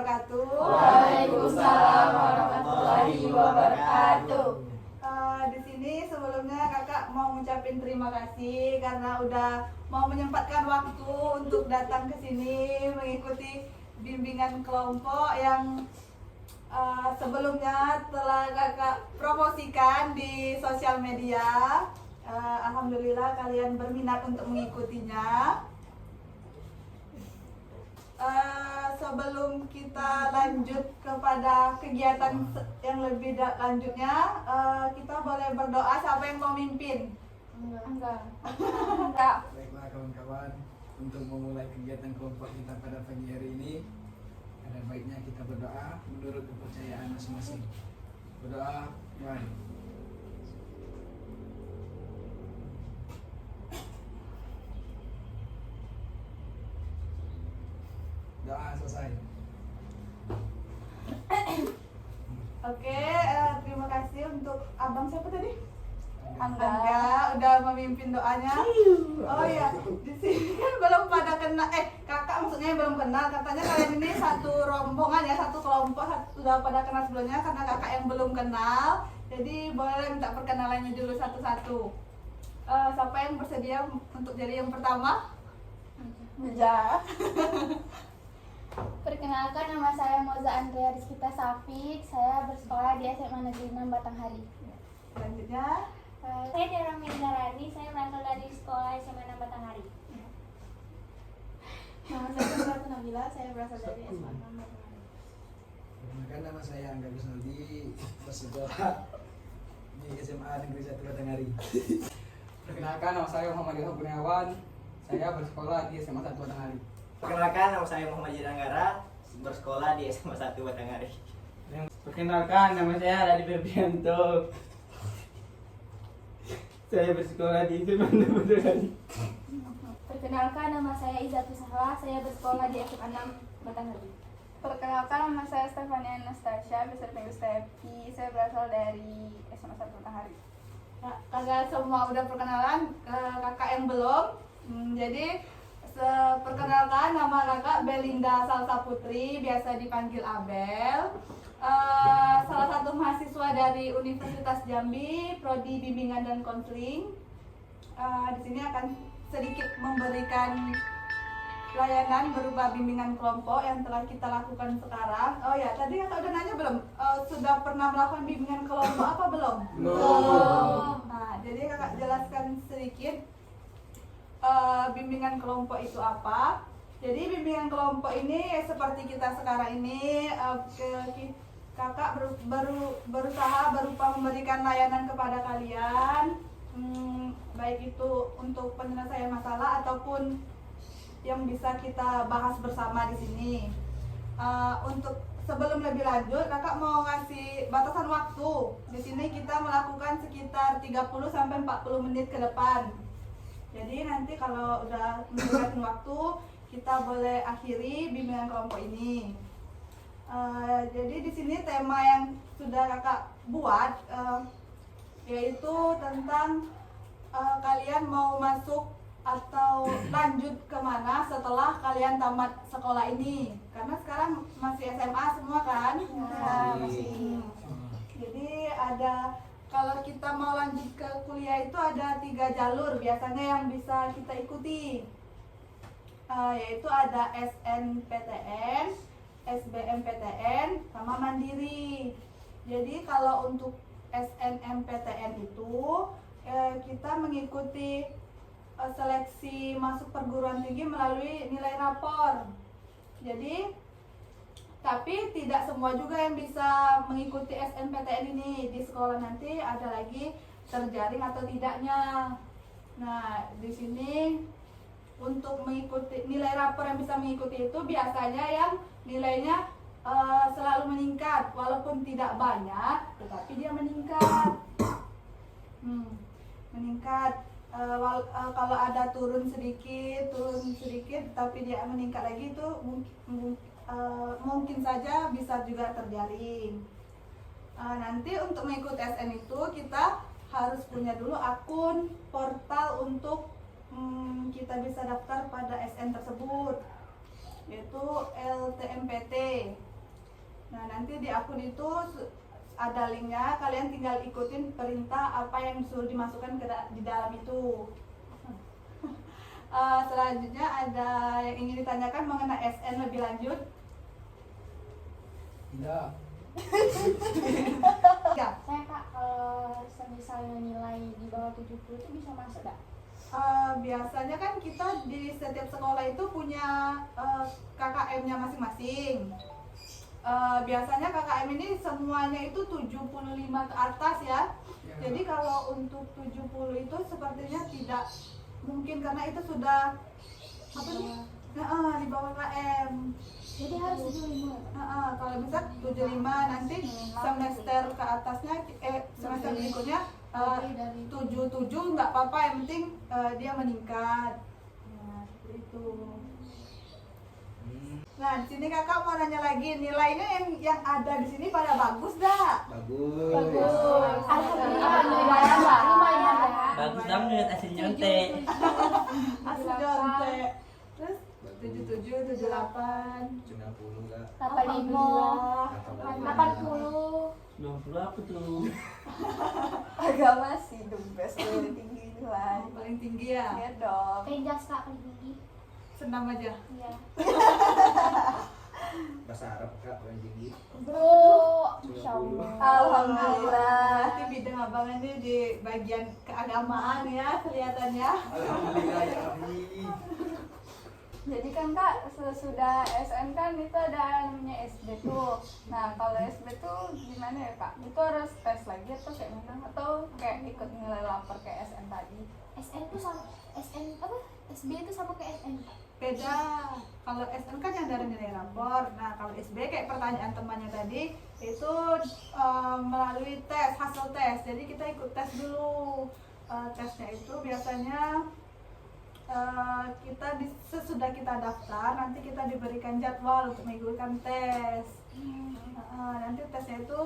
wabarakatuh. Waalaikumsalam warahmatullahi wabarakatuh. Di sini sebelumnya kakak mau ngucapin terima kasih karena udah mau menyempatkan waktu untuk datang ke sini mengikuti bimbingan kelompok yang sebelumnya telah kakak promosikan di sosial media. Alhamdulillah kalian berminat untuk mengikutinya. Sebelum kita lanjut kepada kegiatan yang lebih lanjutnya, kita boleh berdoa. Siapa yang mau mimpin? Enggak. Baiklah kawan-kawan, untuk memulai kegiatan kelompok kita pada pagi hari ini, ada baiknya kita berdoa menurut kepercayaan masing-masing. Berdoa, mari. Doa selesai. Oke, terima kasih untuk abang siapa tadi? Angga. Udah memimpin doanya. Oh iya, di sini kan belum pada kenal. Kakak maksudnya yang belum kenal. Katanya kalian ini satu rombongan ya, satu kelompok, sudah pada kenal sebelumnya. Karena kakak yang belum kenal, jadi boleh minta perkenalannya dulu satu-satu. Siapa yang bersedia untuk jadi yang pertama? Meja. Perkenalkan, nama saya Moza Andrea Rizkita Safik. Saya bersekolah di SMA Negeri 6 Batanghari. Selanjutnya, Saya Dara Rani, saya berasal dari sekolah SMA 6 Batanghari. Nama saya Nuratu Nabila, saya berasal dari SMA 6 Batanghari. Perkenalkan, nama saya Angga Gusnaldi, bersekolah di SMA Negeri 1 Batanghari. Perkenalkan, nama saya Muhammad Ilham Kurniawan. Saya bersekolah di SMA 1 Batanghari. Perkenalkan, nama saya Muhammad Jidan Anggara, bersekolah di SMA 1 Batanghari. Perkenalkan, nama saya Radhi Febrianto. Saya bersekolah di SMA 6 Batanghari. Perkenalkan, nama saya Izzatu Sahla, saya bersekolah di SMA 6 Batanghari. Perkenalkan, nama saya Stefania Anastasia, bisa dipanggil Stepi. Saya berasal dari SMA 1 Batanghari. kalian semua udah perkenalan, kakak yang belum. Jadi perkenalkan, nama kakak Belinda Salsa Putri, biasa dipanggil Abel. Salah satu mahasiswa dari Universitas Jambi, Prodi Bimbingan dan Konseling. Di sini akan sedikit memberikan layanan berupa bimbingan kelompok yang telah kita lakukan sekarang. Oh ya, tadi kakak udah nanya belum? Sudah pernah melakukan bimbingan kelompok apa belum? Belum. Nah, jadi kakak jelaskan sedikit bimbingan kelompok itu apa. Jadi bimbingan kelompok ini seperti kita sekarang ini, kakak berusaha berupa memberikan layanan kepada kalian, baik itu untuk penyelesaian masalah ataupun yang bisa kita bahas bersama di sini. Untuk sebelum lebih lanjut, kakak mau ngasih batasan waktu. Di sini kita melakukan sekitar 30 sampai 40 menit ke depan. Jadi nanti kalau udah mendapatkan waktu, kita boleh akhiri bimbingan kelompok ini. Jadi di sini tema yang sudah kakak buat yaitu tentang kalian mau masuk atau lanjut kemana setelah kalian tamat sekolah ini. Karena sekarang masih SMA semua kan? Masih. Jadi ada, kalau kita mau lanjut ke kuliah itu ada 3 jalur biasanya yang bisa kita ikuti, yaitu ada SNPTN, SBMPTN, sama Mandiri. Jadi kalau untuk SNMPTN itu kita mengikuti seleksi masuk perguruan tinggi melalui nilai rapor. Jadi tapi tidak semua juga yang bisa mengikuti SNPTN ini. Di sekolah nanti ada lagi terjaring atau tidaknya. Nah, di sini untuk mengikuti nilai rapor yang bisa mengikuti itu biasanya yang nilainya selalu meningkat, walaupun tidak banyak, tetapi dia meningkat. Meningkat. Kalau ada turun sedikit, tapi dia meningkat lagi itu mungkin saja bisa juga terjaring. Nanti untuk mengikuti SN itu kita harus punya dulu akun portal untuk kita bisa daftar pada SN tersebut, yaitu LTMPT. nanti di akun itu ada linknya, kalian tinggal ikutin perintah apa yang disuruh dimasukkan di dalam itu. Selanjutnya ada yang ingin ditanyakan mengenai SN lebih lanjut? Tidak. Ya. Saya Kak, kalau misalnya nilai di bawah 70 itu bisa masuk nggak? Biasanya kan kita di setiap sekolah itu punya KKM-nya masing-masing. Biasanya KKM ini semuanya itu 75 ke atas ya. Jadi kalau untuk 70 itu sepertinya tidak mungkin karena itu sudah apa nih? Di bawah KM. Jadi harus 75. Kalau bisa 75 nanti semester ke atasnya semester berikutnya 77 nggak apa-apa, yang penting dia meningkat. Nah, seperti itu. Nah, di sini kakak mau nanya lagi, nilainya yang ada di sini pada bagus dah? Bagus. Alhamdulillah, lumayan ya. Bagus dong lihat hasil nyontek. Asli jontek. Terus 77, 78, 90 enggak? 85, 80. 90 apa tuh? Agama sih the best, paling tinggi nilai. paling tinggi ya? Iya dong. Penjas Kak paling tinggi. Senam aja. Iya. Bahasa Arab Kak paling tinggi. Bro, insyaallah. Alhamdulillah. Berarti bidang abang ini di bagian keagamaan ya kelihatannya. Alhamdulillah ya Abi. Jadi kan Kak, sesudah SN kan itu ada namanya SB tuh. Nah kalau SB tuh gimana ya Kak? Itu harus tes lagi atau kayak gimana? Atau kayak ikut nilai lapor kayak SN tadi? SN itu sama SN apa? SB itu sama kayak SN. Beda. Kalau SN kan yang dari nilai rapor. Nah, kalau SB kayak pertanyaan temannya tadi itu melalui tes, hasil tes. Jadi kita ikut tes dulu. Tesnya itu biasanya sesudah kita daftar nanti kita diberikan jadwal untuk mengikuti tes. Nanti tesnya itu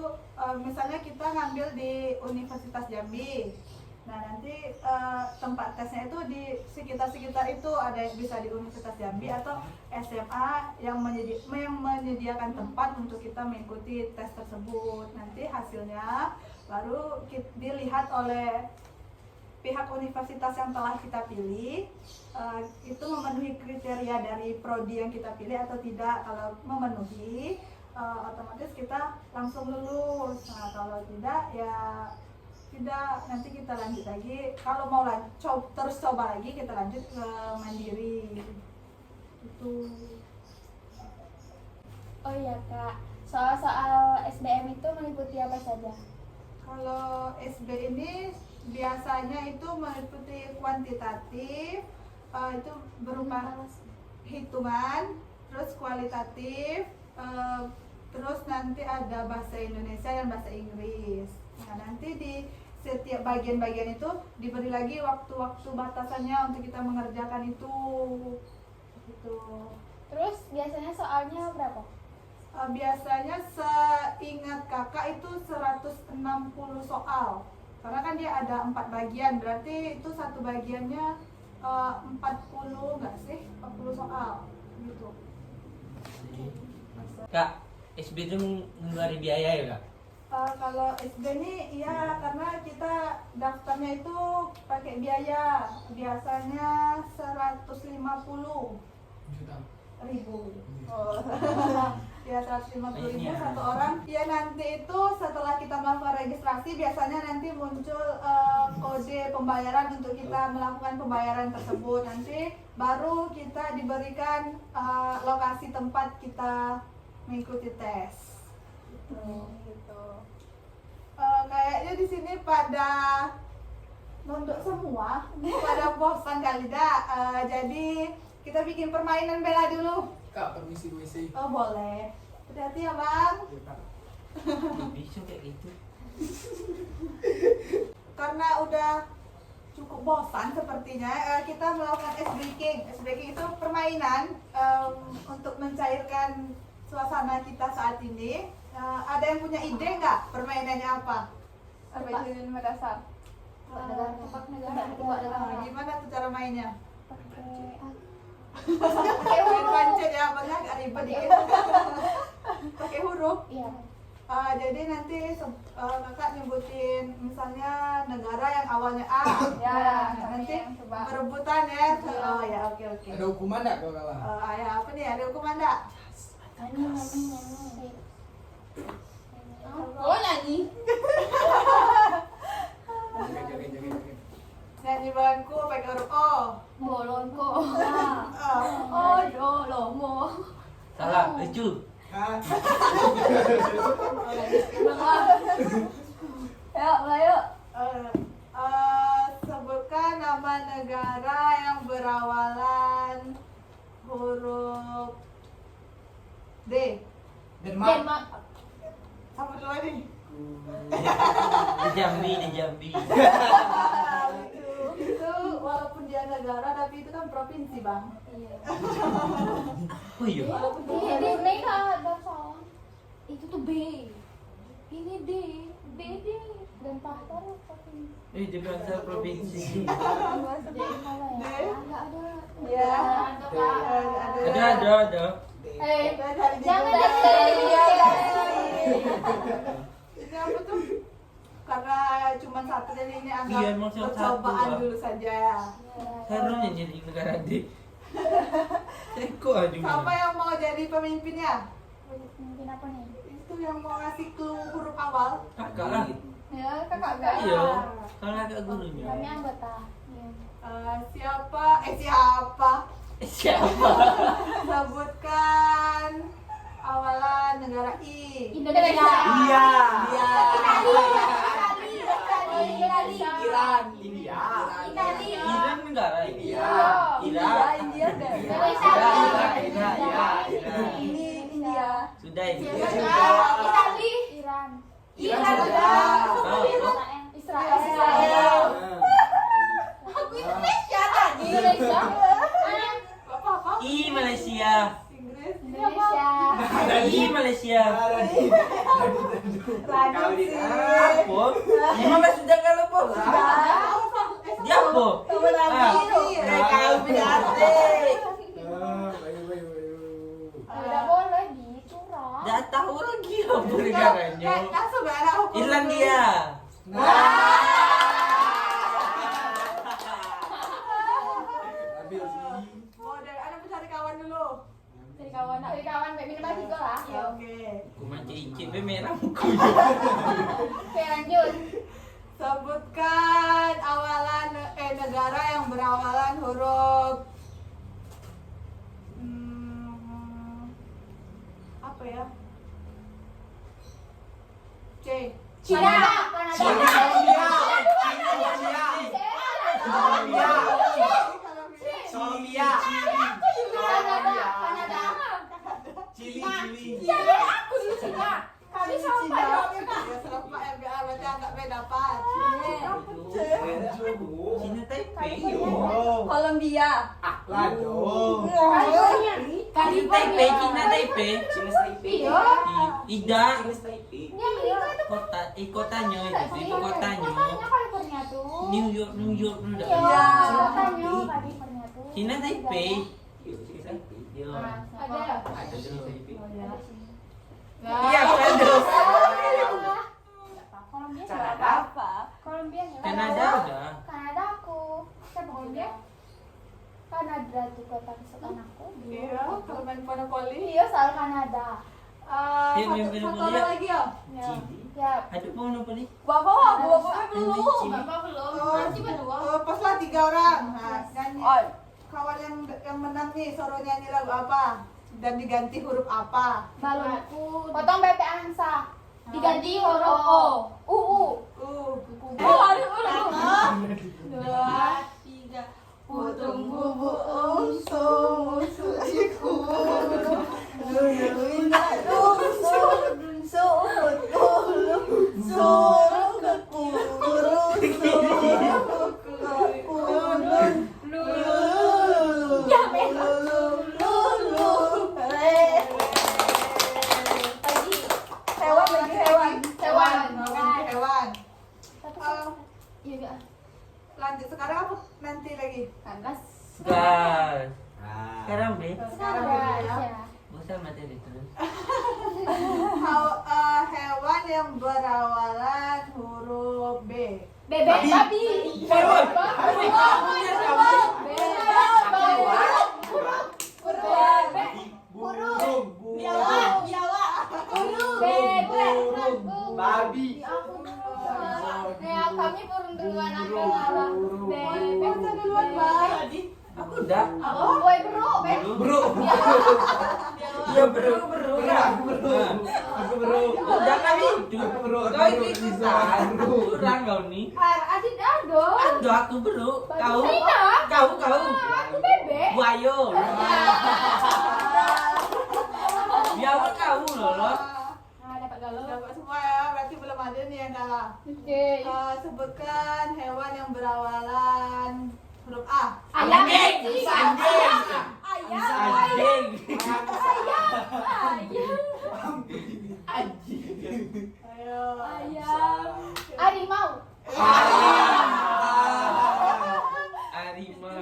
misalnya kita ngambil di Universitas Jambi. Nah nanti tempat tesnya itu di sekitar itu, ada yang bisa di Universitas Jambi atau SMA yang menyediakan tempat untuk kita mengikuti tes tersebut. Nanti hasilnya baru dilihat oleh pihak universitas yang telah kita pilih, itu memenuhi kriteria dari prodi yang kita pilih atau tidak. Kalau memenuhi, otomatis kita langsung lulus. Nah kalau tidak ya tidak, nanti kita lanjut lagi. Kalau mau terus coba lagi, kita lanjut ke mandiri. Itu. Oh iya Kak, soal SBM itu meliputi apa saja? Kalau SB ini biasanya itu meliputi kuantitatif, itu berupa hitungan, terus kualitatif, terus nanti ada bahasa Indonesia dan bahasa Inggris. Nah nanti di setiap bagian-bagian itu diberi lagi waktu-waktu batasannya untuk kita mengerjakan itu. Gitu. Terus biasanya soalnya berapa? Biasanya seingat kakak itu 160 soal. Karena kan dia ada 4 bagian, berarti itu satu bagiannya 40 enggak sih? 40 soal gitu. Kak, SB itu mengeluarkan biaya ya Kak? Kalau SB ini iya, karena kita daftarnya itu pakai biaya. Biasanya 150.000. Ya 150.000 satu orang. Ya nanti itu setelah kita melakukan registrasi biasanya nanti muncul kode pembayaran untuk kita melakukan pembayaran tersebut. Nanti baru kita diberikan lokasi tempat kita mengikuti tes. Gitu. Kayaknya di sini pada nunduk semua, pada bosan kali dah. Jadi kita bikin permainan bela dulu. Kak, permisi WC. Oh boleh. Hati-hati ya bang. Ya, Kak. Bisa kayak gitu. Karena udah cukup bosan sepertinya, kita melakukan ice breaking. Ice breaking itu permainan untuk mencairkan suasana kita saat ini. Ada yang punya ide nggak permainannya apa? Apa itu mendasar? Tebak negara. Gimana tuh cara mainnya? Pakai Main pancet ya, abangnya agak ribet dikit. pakai huruf. Iya. Jadi nanti kakak nyebutin misalnya negara yang awalnya A. Ya, Nanti yang coba. perebutan ya. Oh ya, oke. Ada hukuman enggak kalau kalah? Ya apa nih? Ada hukuman enggak? Nyanyi. Oh nyanyi. Joget. Nyanyi bangku pakai huruf O. Bolonko. Oh. Oh, do, lomo. Salah, lucu. Hah? Ayo. Sebutkan nama negara yang berawalan huruf D. Denmark. Apa dulu nih? Di Jambi. Itu walaupun dia negara tapi itu kan provinsi bang. Oh iya. Walaupun Ini dia D kan Bangsal. Itu tuh B. Ini D. B. Dan Pasar provinsi. Di bahasa provinsi. Jadi salah ya. Enggak ada. Ya. Ada. Jangan Ini apa tuh? Karena cuma satu jadi ini anggap Iya, emang cuma percobaan satu, Bang. dulu saja. Harusnya jadi negara D. Eko aja. Siapa yang mau jadi pemimpinnya? Mungkin apa nih? Itu yang mau ngasih clue huruf awal. Kakak lah. Ya, kakak enggak. Iya. Kalau agak gurunya. Kami anggota. Iya. Siapa? Siapa? Sebutkan awalan negara I. Indonesia. Iya. Iran. India. Iran negara ini. India deh. Indonesia. Ini India. Sudah ini. Iran. Iran Israel. Indonesia. Apa? I Malaysia. Inggris. Indonesia. I Malaysia. Lanjut sih. Apa? Gimana sudah kalau po? Dia apa? Kau berarti. Tidak boleh dicurang. Tidak tahu lagi apa negaranya. Langsung ada hukum. Irlandia. Mau dari ada mencari kawan dulu. Dari kawan minimal 3 lah. Ya, oke. Aku macam icip merah muka. Oke, lanjut. Sebutkan awalan negara yang berawalan huruf apa ya? C. Cina. Colombia. Kanada. Chili. Kami sama jawabnya, Kak. Ya, serempak RGA berarti agak beda dapat. Cina Taipei. Colombia. Taipei, Cina Taipei. Cina Taipei. Iya. Ida. Cina Taipei. Yang itu Kotanya itu kotanya. Kotanya California tuh. New York udah. Iya, kotanya California tuh. Cina Taipei. Cina Taipei. Yo. Ada. Ada Cina Taipei. Iya, aduh. Kolombia Kanada. Apa? Kolombia nih. Kanada udah. Kanada aku. Siapa Kolombia? Kanada tuh kota kesukaan aku. Iya, kalau main monopoli. Iya, soal Kanada. Iya, main Satu monopoli ya. lagi ya. Ya. Aduh, mau monopoli. Bapaknya belum. Pas lah 3 orang. Nah, nyanyi. Oh, Kawan yang menang nih suruh nyanyi lagu apa dan diganti huruf apa? Balonku. Potong BP Ansa. Diganti huruf O. Dua, tiga. Putung bubu ungsung suciku. Nuyuina ungsung suut kulum suruh kekurung hewan. Lanjut sekarang apa nanti lagi? Gas. Ah. Sekarang deh. Sekarang ya. ya. Bosan materi terus. Hewan yang berawalan huruf B. Bebek, babi. Hewan. Burung. Babi. Ya kami burung duluan aja lah. Bebek duluan, Bang. Aku udah. Boy bro, bebek. Bro. Iya bro. Aku bro. Udah kali itu. Aku bro. Kau itu ikutan. Kurang kau nih. Adit Ado. Aduh aku bro. Kau. Rina. Kau. Aku bebek. Buayo. Biar kau loh. Dapat galau. Dapat semua ya, berarti belum ada nih yang kalah. Oke. Sebutkan hewan yang berawalan huruf A. Ayam. Anjing. Ayo. Ayam. Harimau. Harimau.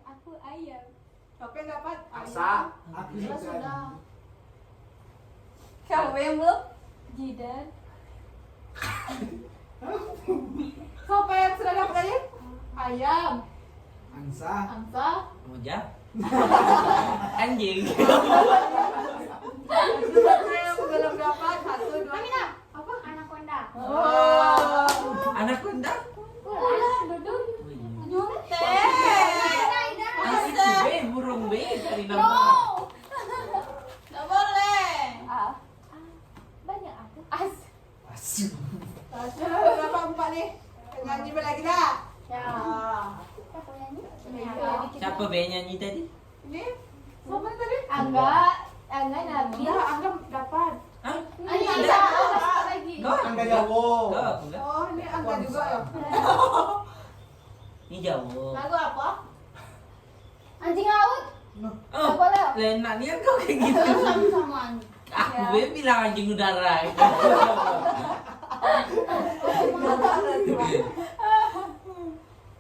Aku ayam. Siapa yang dapat? Angsa. Aku sudah. Kamu yang belum? Jidan. Siapa yang sudah dapat tadi? Ayam. Angsa. Angsa. Mujah. Anjing. Siapa yang belum dapat? 1, 2. Amina. Apa? Anaconda. Oh. Anak kuda. Duduk. Anak itu B, burung B dari nama. Nggak boleh. Banyak aku. As. Berapa 4 nih? Nyanyi lagi dah. Ya. Siapa nyanyi? Siapa B nyanyi tadi? Ini siapa yang tadi? Angga Nabi. Ya, Angga dapat. Hah? Angga lagi. Kau? Angga Jawa. Kau aku enggak. Oh, ini Angga juga ya. Ini jauh. Lagu apa? Anjing laut. Oh, boleh. Lena nih kau kayak gitu. Sama Aku B bilang anjing udara.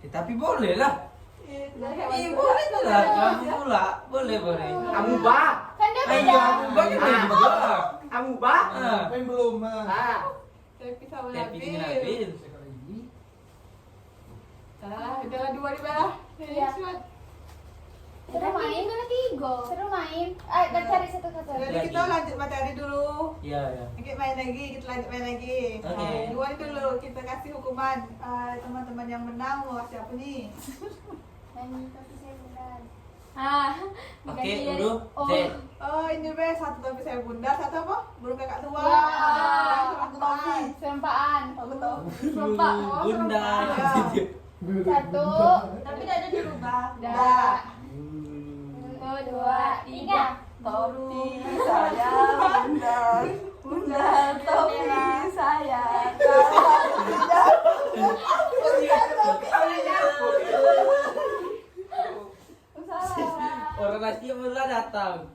Tapi boleh lah. Iya boleh tuh lah. Kamu pula. Boleh. Amuba. Kan dia Ayo aku bagi juga. Amuba. Main belum. Tapi sama Tapi Nabil. dengan Nabil. Salah, udah 2 di bawah. Iya. Seru main mana 3. Seru main. Dan cari satu-satu. Jadi kita lanjut materi dulu. Iya. Kita main lagi, kita lanjut main lagi. Oke. Dua dulu, kita kasih hukuman. Teman-teman yang menang mau kasih apa nih? Nyanyi tapi saya benar. Oke, dulu. Z. Oh, ini be satu tapi saya bundar, satu apa? Burung kakak tua. Aku Topi. Sempaan. Aku tahu. Serempak. Bunda. Satu. Tapi tidak ada dirubah. Dah. 1, 2, 3. Topi saya bundar, bundar topi saya. Orang Asia mulai datang.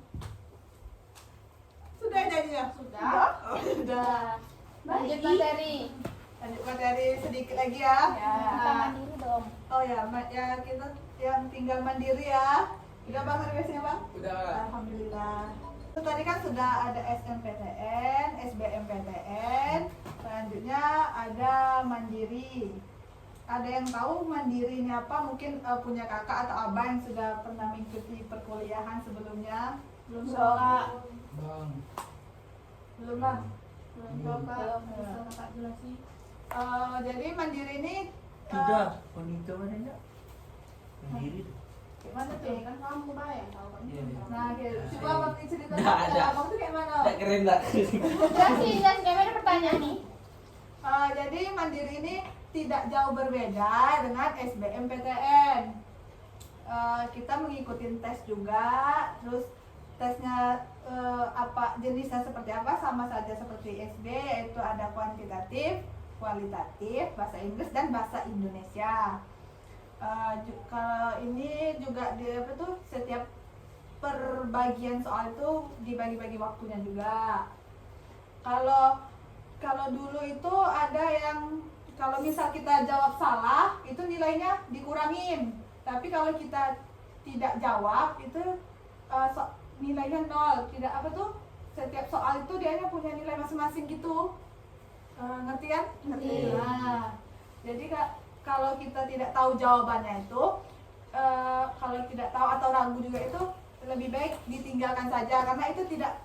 Sudah nyanyinya? Sudah. Oh, sudah. Lanjut materi. Lanjut materi sedikit lagi ya. Kita mandiri dong. Oh ya, ya kita yang tinggal mandiri ya. Udah Bang biasanya Bang? Udah. Alhamdulillah. Tadi kan sudah ada SNPTN, SBMPTN, selanjutnya ada mandiri. Ada yang tahu mandiri ini apa? Mungkin punya kakak atau abah yang sudah pernah mengikuti perkuliahan sebelumnya? Belum sekolah? Bang. Belum Bang? Belum Kak? Bisa kakak jelasin. Jadi mandiri ini Sudah. Wanita mana enggak? Mandiri. gimana tuh? Kan kamu bayang tahu kan? Iya, iya. Nah, coba Abang cerita Nggak ada. Abang tuh kayak mana? Enggak keren enggak? Jelasin. Ada pertanyaan nih. Jadi mandiri ini tidak jauh berbeda dengan SBMPTN. Kita mengikuti tes juga, terus tesnya apa jenisnya seperti apa sama saja seperti SB, yaitu ada kuantitatif, kualitatif, bahasa Inggris dan bahasa Indonesia. Kalau ini juga dia apa tuh setiap perbagian soal itu dibagi-bagi waktunya juga. Kalau dulu itu ada yang kalau misal kita jawab salah itu nilainya dikurangin. Tapi kalau kita tidak jawab itu nilainya 0, tidak apa tuh, setiap soal itu dia punya nilai masing-masing gitu. Ngerti kan? Ngerti. Nah, jadi kalau kita tidak tahu jawabannya itu, kalau tidak tahu atau ragu juga itu lebih baik ditinggalkan saja, karena itu tidak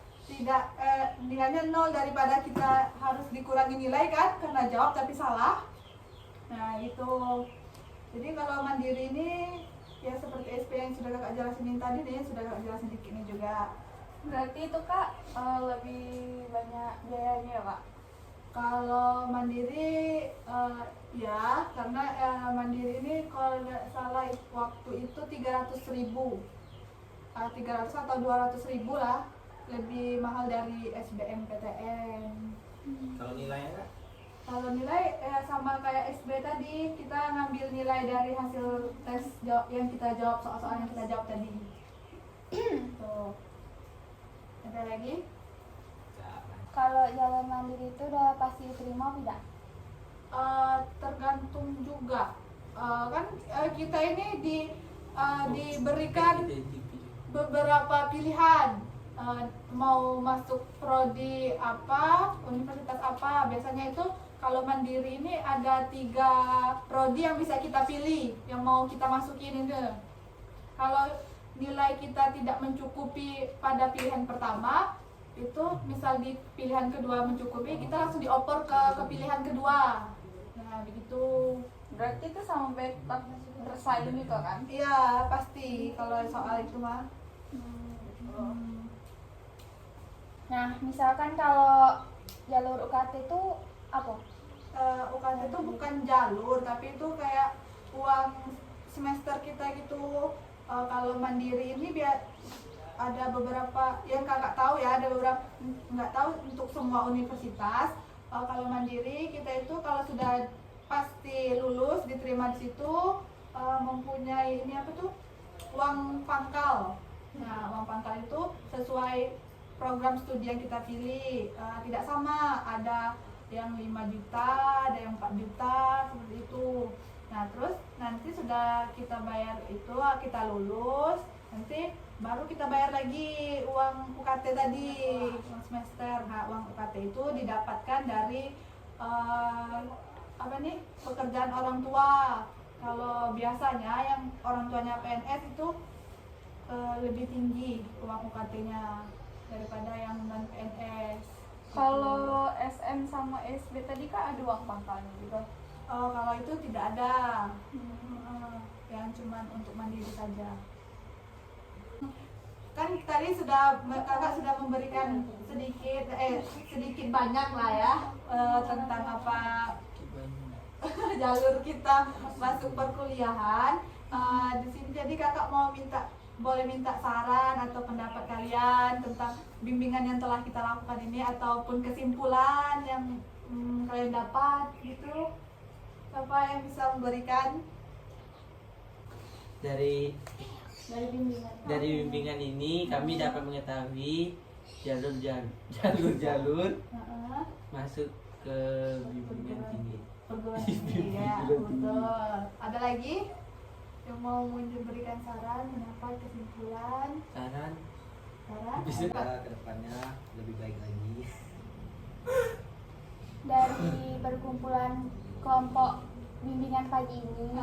nilainya 0 daripada kita harus dikurangi nilai kan karena jawab tapi salah. Nah itu. Jadi kalau mandiri ini ya seperti SP yang sudah kakak jelasin tadi nih, sudah kakak jelasin dikit nih juga. Berarti itu Kak lebih banyak biayanya ya Kak? Kalau mandiri ya, karena mandiri ini kalau nggak salah waktu itu 300.000, 300 atau 200.000 lah, lebih mahal dari SBMPTN. Kalau nilainya Kak? Kalau nilai sama kayak SB tadi, kita ngambil nilai dari hasil tes yang kita jawab, soal-soal yang kita jawab tadi. Tuh. Ada lagi? Kalau jalur mandiri itu udah pasti diterima tidak? Tergantung juga. Kan kita ini diberikan beberapa pilihan. Mau masuk prodi apa, universitas apa. Biasanya itu kalau mandiri ini ada 3 prodi yang bisa kita pilih, yang mau kita masukin itu. Kalau nilai kita tidak mencukupi pada pilihan pertama, itu misal di pilihan kedua mencukupi, kita langsung dioper ke pilihan kedua. Nah begitu. Berarti itu sama backup bersaing gitu kan? Iya pasti kalau soal itu mah. Nah, misalkan kalau jalur UKT itu apa? UKT itu bukan jalur, tapi itu kayak uang semester kita gitu. Kalau mandiri ini biar ada beberapa yang kakak tahu ya, ada beberapa, nggak tahu untuk semua universitas. Kalau mandiri kita itu kalau sudah pasti lulus diterima di situ, mempunyai ini apa tuh, uang pangkal. Nah uang pangkal itu sesuai program studi yang kita pilih, tidak sama, ada yang 5 juta, ada yang 4 juta, seperti itu. Nah terus nanti sudah kita bayar itu, kita lulus, nanti baru kita bayar lagi uang UKT tadi, uang semester. Nah uang UKT itu didapatkan dari pekerjaan orang tua. Kalau biasanya yang orang tuanya PNS itu lebih tinggi uang UKT-nya daripada yang non PNS. Kalau SN sama SB tadi Kak ada uang pangkalnya juga? Kalau itu tidak ada, yang cuman untuk mandiri saja. Kan tadi kakak sudah memberikan sedikit banyak lah ya, tentang apa jalur kita masuk perkuliahan. Di sini jadi kakak boleh minta saran atau pendapat kalian tentang bimbingan yang telah kita lakukan ini, ataupun kesimpulan yang kalian dapat gitu. Siapa yang bisa memberikan? Dari Dari bimbingan. ini kami dapat mengetahui jalur masuk ke bimbingan tinggi. Perguruan tinggi ya, betul. Ada lagi yang mau memberikan saran, pendapat, kesimpulan? Saran Bisa ke depannya lebih baik lagi. Dari perkumpulan kelompok bimbingan pagi ini,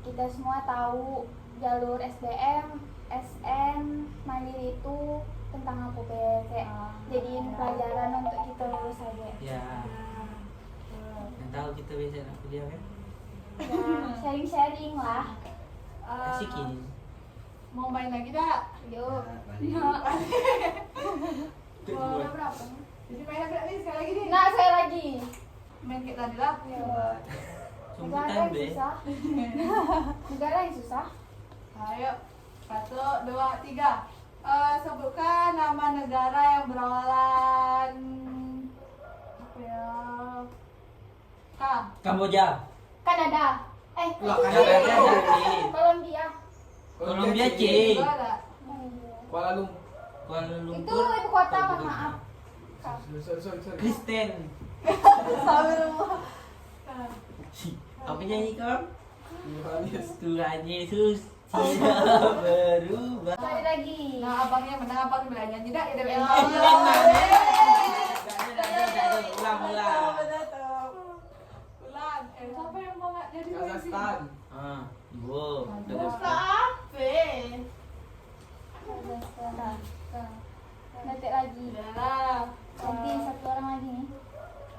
kita semua tahu jalur SBM, SN, mandiri itu tentang apa kayak jadiin pelajaran untuk kita lulus aja. Ya, yang tahu kita bisa kuliah kan? Ya, sharing-sharing lah. Asik ini. Mau main lagi dak? Yuk. Mau berapa? Jadi main berapa nih sekali lagi nih? Nah, saya lagi. Main kayak tadi lah. Negara Sumbutan yang be. susah. Negara yang susah. Ayo, 1, 2, 3. Sebutkan nama negara yang berawalan apa ya? K. Kamboja. Kanada. Lah Kanada jadi. Kolombia. Kolombia C. Enggak ada. Kuala Lumpur. Kuala Itu Lumpur. ibu kota, Pak, maaf. Sorry. Kristen. Astagfirullah. Apa nyanyi kamu? Yohanes. Tuhan Yesus berubah. Sekali lagi. Nah, abangnya menang, abang belajar tidak ya dari Ulang. Ulan, siapa yang mau nggak jadi Kazakhstan. Wow. Nanti lagi. Udah. Nanti satu orang lagi nih.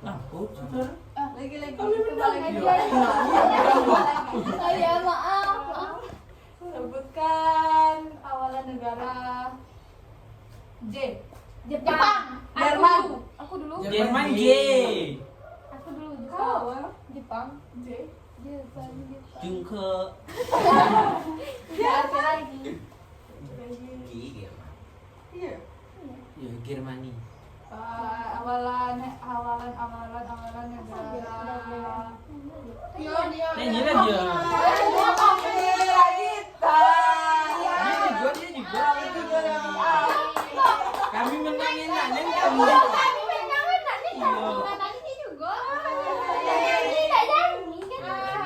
Aku saudara. Lagi-lagi Kami coba menang. lagi. Saya maaf. Sebutkan awalan negara J. Jepang. Jerman. Aku dulu. Jerman J. Aku dulu. Kau Jepang. J. Jepang. Jungke. Satu lagi. Iya. Ya Germani. Awalan negara. Nah, nyerah dia. Dia juga. Kami menangin nak kamu.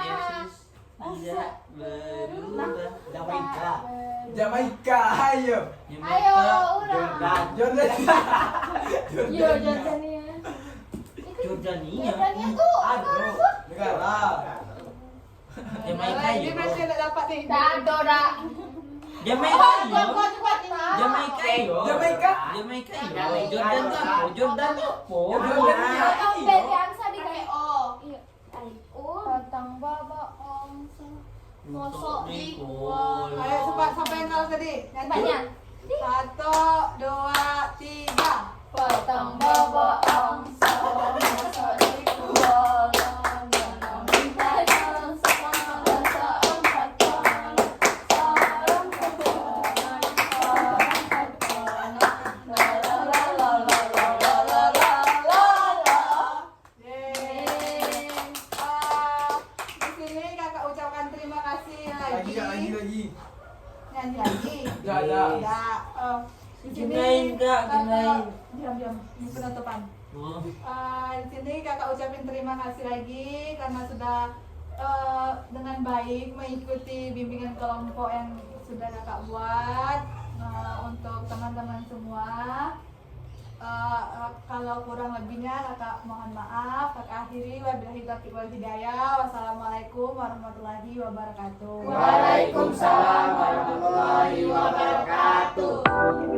Yesus tidak berubah. Jamaika. Jamaika, ayo. Ayo, udah. Jordan. Yo, Jordania. Jordania. Jordania tuh Negara. Jamaika Ini yo. berarti tidak dapat nih. Dora. Jamaika yo. Cepat. Jamaika yo. Jamaika. Jamaika yo. Jordan apa? Jordan apa? Jordan. Beri angsa di kayak Iya. Patang baba angsa. Mosok Nikol. Ayo cepat, siapa yang tahu tadi? Banyak. 1, 2, 3. Patang baba angsa. Masa dikual. Di sini kakak ucapkan terima kasih lagi. Lagi. Nyanyi lagi. Enggak ada. Enggak. Di sini Genain, Kak, genain. Diam. Ini penutupan. Oh. Di sini kakak ucapin terima kasih lagi karena sudah dengan baik mengikuti bimbingan kelompok yang sudah kakak buat. Untuk teman-teman semua, kalau kurang lebihnya kakak mohon maaf. Kakak akhiri, wabillahi taufiq wal hidayah. Wassalamualaikum warahmatullahi wabarakatuh. Waalaikumsalam warahmatullahi wabarakatuh.